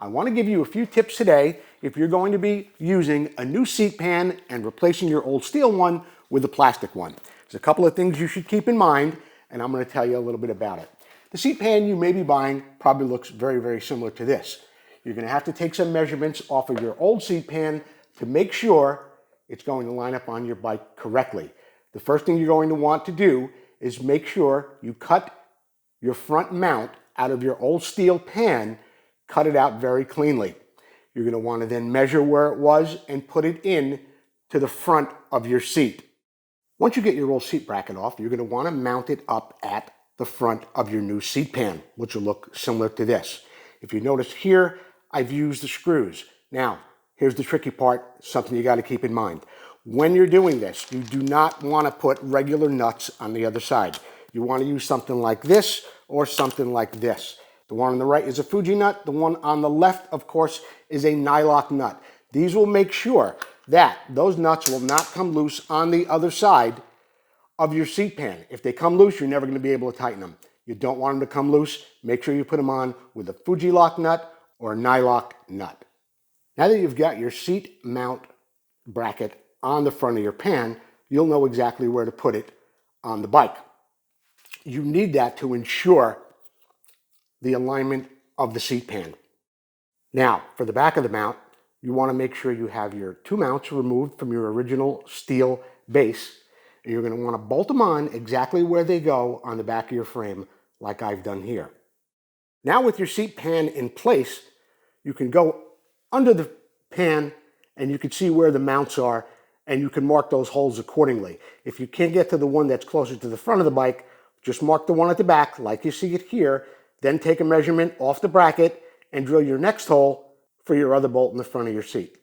I want to give you a few tips today if you're going to be using a new seat pan and replacing your old steel one with a plastic one. There's a couple of things you should keep in mind, and I'm going to tell you a little bit about it. The seat pan you may be buying probably looks very, very similar to this. You're going to have to take some measurements off of your old seat pan to make sure it's going to line up on your bike correctly. The first thing you're going to want to do is make sure you cut your front mount out of your old steel pan, cut it out very cleanly. You're going to want to then measure where it was and put it in to the front of your seat. Once you get your old seat bracket off, you're going to want to mount it up at the front of your new seat pan, which will look similar to this. If you notice here, I've used the screws. Now, here's the tricky part, something you got to keep in mind. When you're doing this, you do not want to put regular nuts on the other side. You want to use something like this or something like this. The one on the right is a Fuji nut. The one on the left, of course, is a nylock nut. These will make sure that those nuts will not come loose on the other side of your seat pan. If they come loose, you're never going to be able to tighten them. You don't want them to come loose. Make sure you put them on with a Fuji lock nut or a nylock nut. Now that you've got your seat mount bracket on the front of your pan, you'll know exactly where to put it on the bike. You need that to ensure the alignment of the seat pan. Now, for the back of the mount, you want to make sure you have your two mounts removed from your original steel base, and you're going to want to bolt them on exactly where they go on the back of your frame, like I've done here. Now with your seat pan in place, you can go under the pan and you can see where the mounts are, and you can mark those holes accordingly. If you can't get to the one that's closer to the front of the bike, just mark the one at the back like you see it here, then take a measurement off the bracket and drill your next hole for your other bolt in the front of your seat.